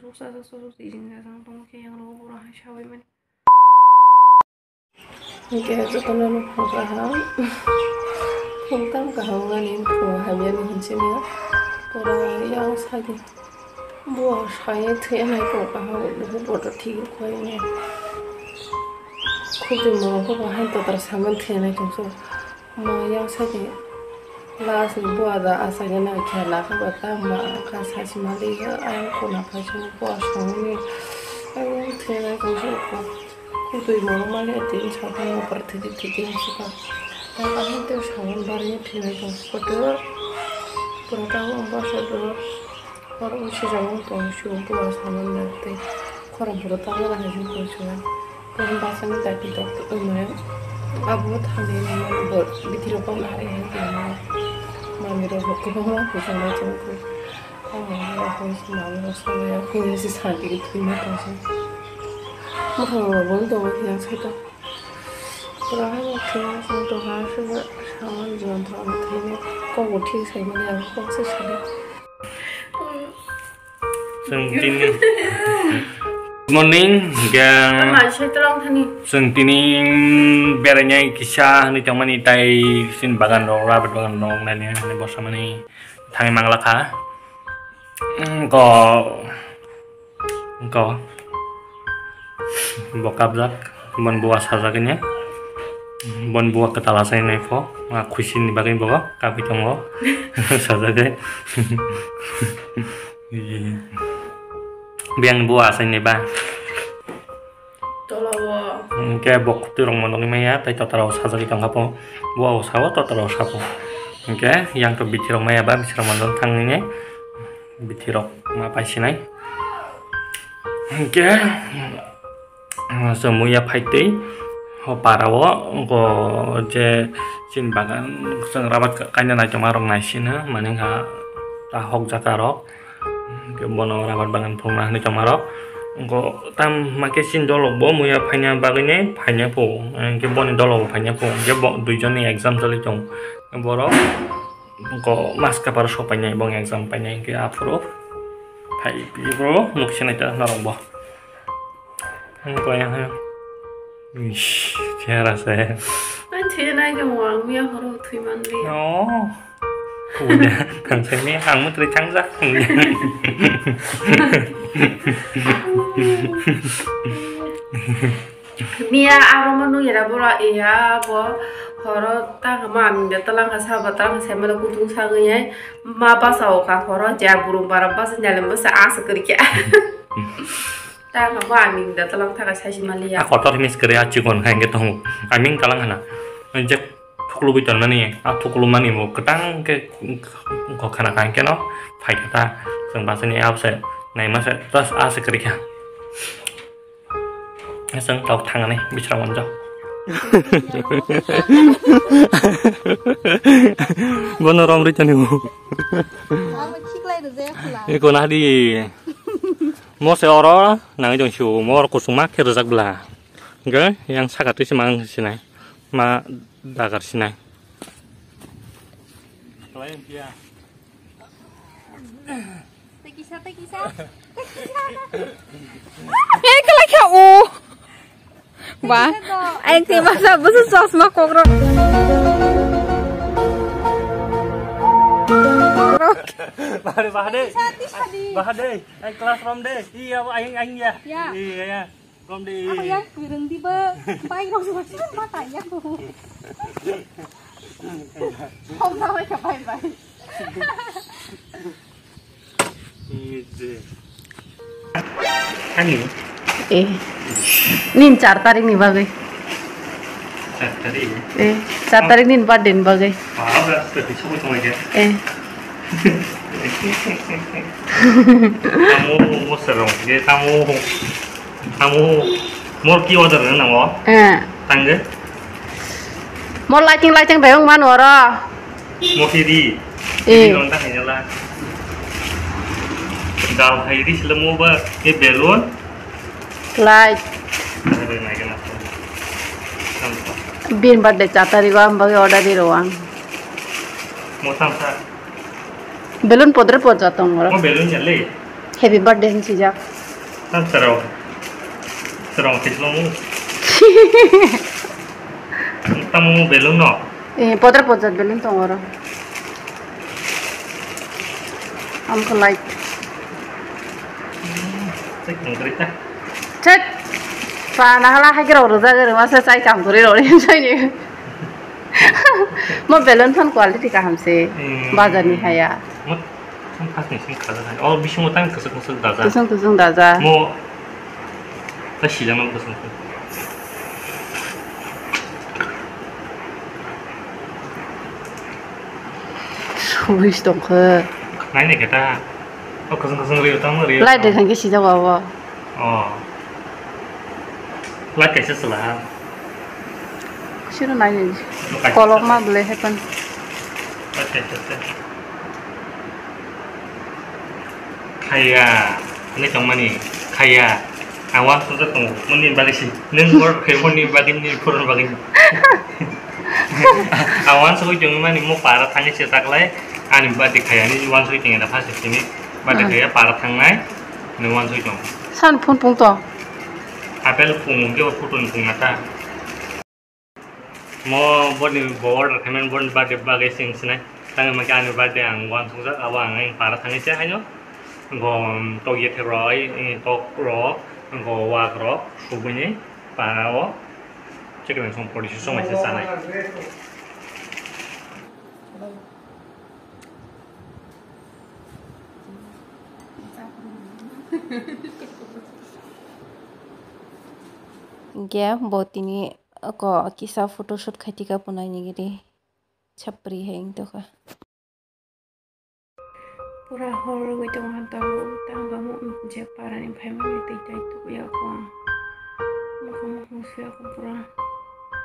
susah izin datang tongke yang lo pura hasyawai man. Oke, itu kan lo paham. Tentang kehangan info hanya hincimnya pura yang sakit. Buah saya tiada kau kahau lebih bodoh tiga kau ini. Kudu mau kau bahan tersaman tiada kau yang sakit. Last buah ada asalnya nak kela kau batang kasih Malaysia ayam kau nak kasih buah sahuni ayam tiada kau kudu mau Malaysia tin sabun pertedi tin suka. Ayam itu sabun barunya tiada kau kudu pertama ambassador orang 시장은 또 쉬우고 사는 날때 그런 보다가 하는 거죠. 그런 바상이 다기도 없으면 아무 타내는 뭐 밑으로 뻔하게 해야 마음으로 그거만 보잖아 좀 거기서 마음으로 써야 거기서 살기 되는 거지. 뭐 뭔도 그냥 살다. 그러면 그냥 또 하시고 상황 좀 되면 꼭 어떻게 살면 꼭 쓰셔야 Good morning, gang. Sentini berenya kisah ni cuma ni tai sin bagan dong, rabat bagan dong, dan ni bos sama ni tangi manglaka. Engkau bokap zak, bon buah sajaknya, bon buah ketalasan ni po, kusin ni bagai bawa, kapi tonggo, sajaknya. Biang buah sini ba. Tolawa. Kayak bok turung monong ini ya, tapi total usaha kita nggak po. Buah usaha total usaha po. Oke, yang ke bitirong maya ba, bicara monong tang ini. Bitirong apa sih nai? Oke, semua paite. Parawo, ko je sin bagan, sengrawat kanya na cuma rong naisina, mana nggak tahok jakarok. Bono rabat bangan pernah ni camarok engko tam make sin dolo bo muya phanya bagine phanya po ke boni dolo phanya po je bo duijoni exam chali chong boro engko mas ka par so phanya bong exam phanya ke apro phai pi bro nuksina ta narong bo engko yang ish kira saya nanti naik ke wang muya haro thui mandi oh udah kan saya ni hang mutri changsak Mia aroma nu yara bora iya bo horo ta ma minda talang ka sa batang sa mala kutung sa ngai ma ba sa o ka horo ja burung bara ba sa nyale ba sa asa kerja ta ka ma minda talang ta ka sa si malia aku tor mis kerja cikon hang ke tong aming talang hana jek thuklu biton mani thuklu mani mo ketang ke ko khana kan ke no phai ta sang basani apse nai ma se tas asa kerja sang tau thang này bicara 먼저 Bono rom ri chani mo Iko nah di mo se oro nang jong shu mo kusuma ke rezak bla ge yang sakat si mang sinai ma dagar sinai selain dia Tekisa kalau kau Ba, anh thì bao giờ bớt sauce mà cô rồi. Bah deh, kelas rom deh. Iya, anh ya. Iya, rom deh. Apa ya? Bireng di be, baik dong semua sih matanya tuh. Không sao ấy cả bay bay. Itu. Ani. nin 4 tarik nih bagai 4 tarik 4 tarik nin baden bagai kamu mau serong dia kamu mau ki order nang mo tangga mau lacing bayang mana ora mau kiri lontar hanya lah dal hairi selemu ba ye belon like bin birthday 4 tarik am bagai order di ruang mau samsa belum podre pot jatong ora mau belon jale happy birthday sih jak Kan serong kislong. Tamu belum no. Poter belum tong orang. Amko like. Cek cerita. Cek. Pana hala hai kira orang jaga masa saya campuri orang saya ni. Mau belum kan quality kaham se. Bazar ni haya. Mat, kan pas nih sih kalau kan. Oh, bisa mutang kesek daza. Kusung daza. Mau, tak siang mau kesek. Wis dong ke. Nah ini kita, oh kesek riu tamu riu. Lai deh kan kisi jawa wa. Oh, lah kayak setelah. Sino nanya. Kolok mah boleh happen. Lah kayak setelah. Kayak ini cuma nih kayak awal tuh tuh mending balik sih nengor kayak mending balik nih kurang balik awan suku cuma nih mau parah tanya cetak lagi ani balik kayak ini wan suku tinggal dapat sini balik kayak parah tangai nih wan suku cuma San pun pun to. apel pung dia putun pung nata mau buat nih board kemen buat balik sing sini tangan makan balik yang wan suku awang yang parah tangai sih hanya ngon to yet roy to ro ngo wa ro subunyi para cek langsung polisi semua sana Gya bot ini ko kisah photoshoot khatika punai ni giri chapri heng to ka. Pura hor gue tong hantau tang kamu je para ni phai mami tai tai tu ya ko kamu musia ko pura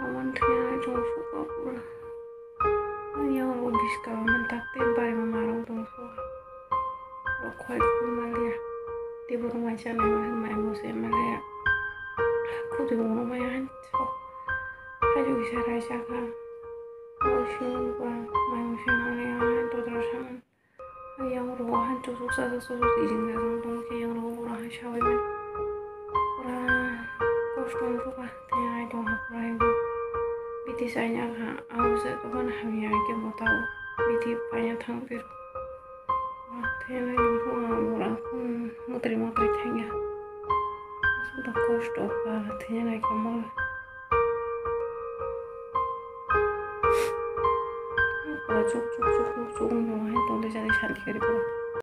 awan thia jo su ko pura ya ro biska mentak te bai marang to so ro khoi ku malia ti buru ma chana mai mo se malia ku ti buru ma yan so ha ju isa ra sa ka o shin ba mai mo se malia to tro saman yang ruahan tuh susah izin nggak dong kayak yang ruahan syawin orang kostum tuh kan tiada dong apa itu biti saya kan aku tuh kan hanya ke mau tahu biti banyak tampil tiada orang mau terima tanya sudah kostum apa tiada lagi mau cuk cuk cuk cuk cuk mau itu udah jadi cantik dari